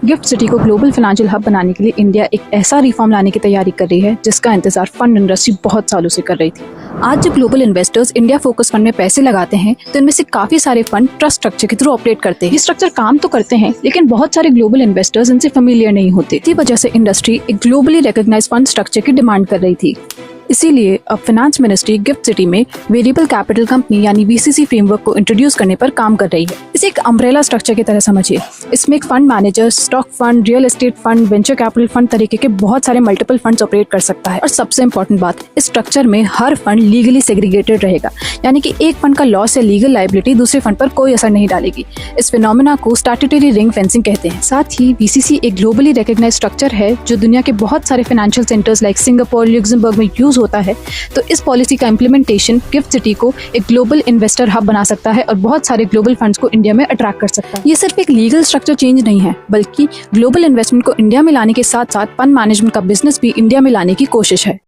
Gift city को global financial hub बनाने के लिए इंडिया एक ऐसा रिफॉर्म लाने की तैयारी कर रही है जिसका इंतजार फंड इंडस्ट्री बहुत सालों से कर रही थी। आज जब global investors India focus fund में पैसे लगाते हैं तो इनमें से काफी सारे फंड ट्रस्ट स्ट्रक्चर के थ्रू ऑपरेट करते हैं। ये स्ट्रक्चर काम तो करते हैं लेकिन बहुत सारे ग्लोबल इन्वेस्टर्स इनसे फेमिलियर नहीं होते। इसी वजह से इंडस्ट्री एक ग्लोबली रिकॉग्नाइज्ड फंड स्ट्रक्चर की डिमांड कर रही थी। इसीलिए अब फाइनेंस मिनिस्ट्री गिफ्ट सिटी में वेरिएबल कैपिटल कंपनी यानी वीसीसी फ्रेमवर्क को इंट्रोड्यूस करने पर काम कर रही है। इसे एक अम्ब्रेला स्ट्रक्चर की तरह समझिए। इसमें एक fund manager, stock fund, real estate fund, venture capital fund तरीके के बहुत सारे मल्टीपल फंड्स ऑपरेट कर सकता है। और सबसे इंपॉर्टेंट बात, इस स्ट्रक्चर में हर फंड लीगली सेग्रीगेटेड रहेगा, यानी कि एक फंड का लॉस या लीगल लायबिलिटी दूसरे फंड पर कोई असर नहीं डालेगी। इस फिनोमेना को स्टैट्यूटरी रिंग फेंसिंग कहते हैं। साथ ही वीसीसी एक ग्लोबली रिकॉग्नाइज्ड स्ट्रक्चर है जो दुनिया के बहुत सारे financial centres like Singapore, Luxembourg में यूज होता है। तो इस पॉलिसी का इम्प्लीमेंटेशन गिफ्ट सिटी को एक ग्लोबल इन्वेस्टर हब बना सकता है और बहुत सारे ग्लोबल फंड्स को इंडिया में अट्रैक्ट कर सकता है। ये सिर्फ एक लीगल स्ट्रक्चर चेंज नहीं है, बल्कि ग्लोबल इन्वेस्टमेंट को इंडिया में लाने के साथ साथ फंड मैनेजमेंट का बिजनेस भी इंडिया में लाने की कोशिश है।